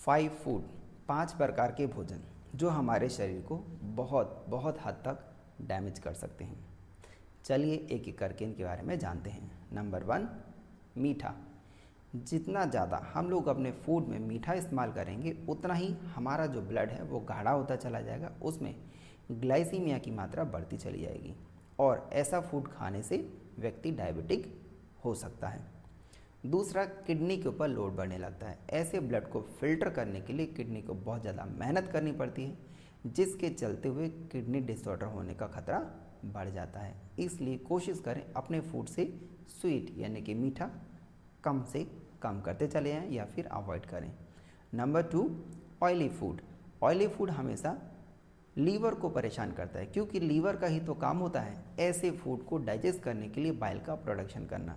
5 food, 5 प्रकार के भोजन जो हमारे शरीर को बहुत बहुत हद तक डैमेज कर सकते हैं। चलिए एक एक करके इनके बारे में जानते हैं। नंबर 1, मीठा। जितना ज़्यादा हम लोग अपने फूड में मीठा इस्तेमाल करेंगे उतना ही हमारा जो ब्लड है वो गाढ़ा होता चला जाएगा, उसमें ग्लाइसीमिया की मात्रा बढ़ती चली जाएगी और ऐसा फूड खाने से व्यक्ति डायबिटिक हो सकता है। दूसरा, किडनी के ऊपर लोड बढ़ने लगता है। ऐसे ब्लड को फिल्टर करने के लिए किडनी को बहुत ज़्यादा मेहनत करनी पड़ती है, जिसके चलते हुए किडनी डिसऑर्डर होने का खतरा बढ़ जाता है। इसलिए कोशिश करें अपने फूड से स्वीट यानी कि मीठा कम से कम करते चले जाएं या फिर अवॉइड करें। Number 2, oily food. Oily food हमेशा लीवर को परेशान करता है, क्योंकि लीवर का ही तो काम होता है ऐसे फूड को डाइजेस्ट करने के लिए बाइल का प्रोडक्शन करना।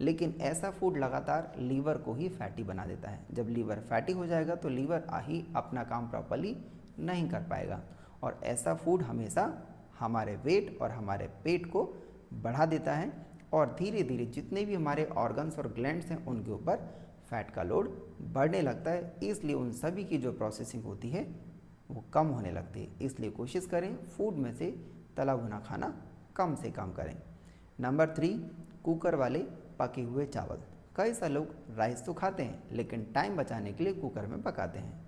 लेकिन ऐसा फूड लगातार लीवर को ही फैटी बना देता है। जब लीवर फैटी हो जाएगा तो लीवर ही अपना काम प्रॉपर्ली नहीं कर पाएगा और ऐसा फूड हमेशा हमारे वेट और हमारे पेट को बढ़ा देता है और धीरे धीरे जितने भी हमारे ऑर्गन्स और ग्लैंड्स हैं उनके ऊपर फैट का लोड बढ़ने लगता है। इसलिए उन सभी की जो प्रोसेसिंग होती है वो कम होने लगती है। इसलिए कोशिश करें फूड में से तला भुना खाना कम से कम करें। नंबर 3, कुकर वाले पके हुए चावल। कई सारे लोग राइस तो खाते हैं लेकिन टाइम बचाने के लिए कुकर में पकाते हैं।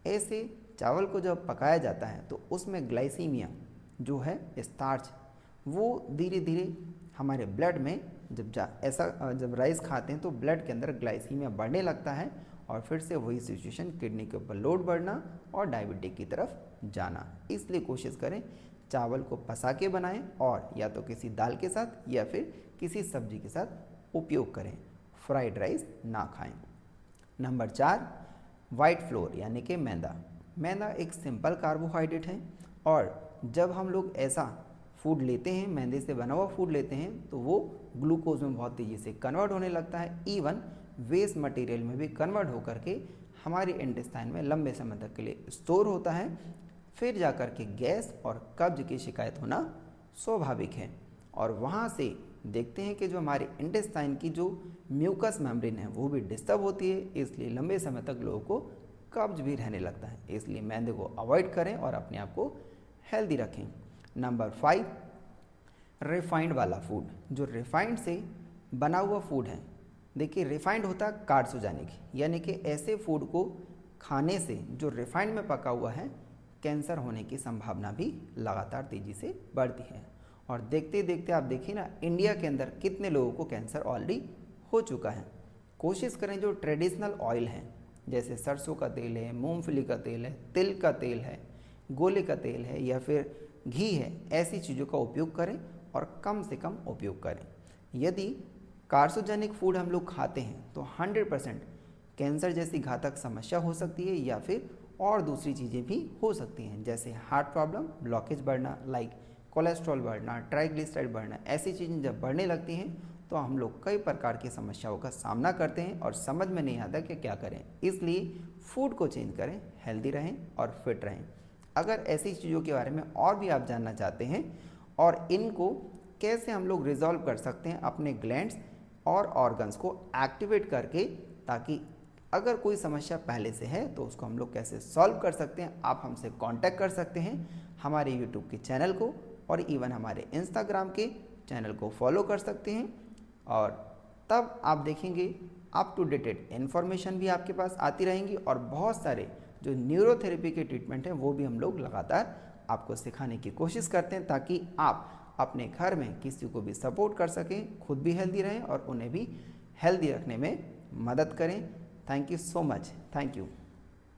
ऐसे चावल को जब पकाया जाता है तो उसमें ग्लाइसीमिया जो है स्टार्च, वो धीरे धीरे हमारे ब्लड में जब राइस खाते हैं तो ब्लड के अंदर ग्लाइसीमिया बढ़ने लगता है और फिर से वही सिचुएशन, किडनी के ऊपर लोड बढ़ना और डायबिटिक की तरफ जाना। इसलिए कोशिश करें चावल को पसा के बनाएं और या तो किसी दाल के साथ या फिर किसी सब्जी के साथ उपयोग करें। फ्राइड राइस ना खाएं। नंबर 4, वाइट फ्लोर यानी कि मैदा। मैदा एक सिंपल कार्बोहाइड्रेट है और जब हम लोग ऐसा फूड लेते हैं, मैदे से बना हुआ फूड लेते हैं, तो वो ग्लूकोज में बहुत तेज़ी से कन्वर्ट होने लगता है। इवन वेस्ट मटेरियल में भी कन्वर्ट होकर के हमारे इंटेस्टाइन में लंबे समय तक के लिए स्टोर होता है। फिर जाकर के गैस और कब्ज की शिकायत होना स्वाभाविक है और वहाँ से देखते हैं कि जो हमारे इंटेस्टाइन की जो म्यूकस मेम्ब्रेन है वो भी डिस्टर्ब होती है। इसलिए लंबे समय तक लोगों को कब्ज भी रहने लगता है। इसलिए मैदे को अवॉइड करें और अपने आप को हेल्दी रखें। नंबर 5, रिफाइंड वाला फूड। जो रिफाइंड से बना हुआ फूड है, देखिए रिफाइंड होता है कार्सिनोजेनिक, यानी कि ऐसे फूड को खाने से जो रिफाइंड में पका हुआ है कैंसर होने की संभावना भी लगातार तेज़ी से बढ़ती है। और देखते देखते आप देखिए ना, इंडिया के अंदर कितने लोगों को कैंसर ऑलरेडी हो चुका है। कोशिश करें जो ट्रेडिशनल ऑयल हैं जैसे सरसों का तेल है, मूंगफली का तेल है, तिल का तेल है, गोले का तेल है या फिर घी है, ऐसी चीज़ों का उपयोग करें और कम से कम उपयोग करें। यदि कार्सिनोजेनिक फूड हम लोग खाते हैं तो 100% कैंसर जैसी घातक समस्या हो सकती है या फिर और दूसरी चीज़ें भी हो सकती हैं, जैसे हार्ट प्रॉब्लम, ब्लॉकेज बढ़ना, लाइक कोलेस्ट्रॉल बढ़ना, ट्राइग्लिसराइड बढ़ना। ऐसी चीज़ें जब बढ़ने लगती हैं तो हम लोग कई प्रकार की समस्याओं का सामना करते हैं और समझ में नहीं आता कि क्या करें। इसलिए फूड को चेंज करें, हेल्दी रहें और फिट रहें। अगर ऐसी चीज़ों के बारे में और भी आप जानना चाहते हैं और इनको कैसे हम लोग रिजॉल्व कर सकते हैं अपने ग्लैंड्स और ऑर्गन्स को एक्टिवेट करके, ताकि अगर कोई समस्या पहले से है तो उसको हम लोग कैसे सॉल्व कर सकते हैं, आप हमसे कांटेक्ट कर सकते हैं हमारे यूट्यूब के चैनल को और इवन हमारे इंस्टाग्राम के चैनल को फॉलो कर सकते हैं। और तब आप देखेंगे अप टू डेटेड इन्फॉर्मेशन भी आपके पास आती रहेंगी और बहुत सारे जो न्यूरोथेरेपी के ट्रीटमेंट हैं वो भी हम लोग लगातार आपको सिखाने की कोशिश करते हैं, ताकि आप अपने घर में किसी को भी सपोर्ट कर सकें, खुद भी हेल्दी रहें और उन्हें भी हेल्दी रखने में मदद करें। Thank you so much. Thank you.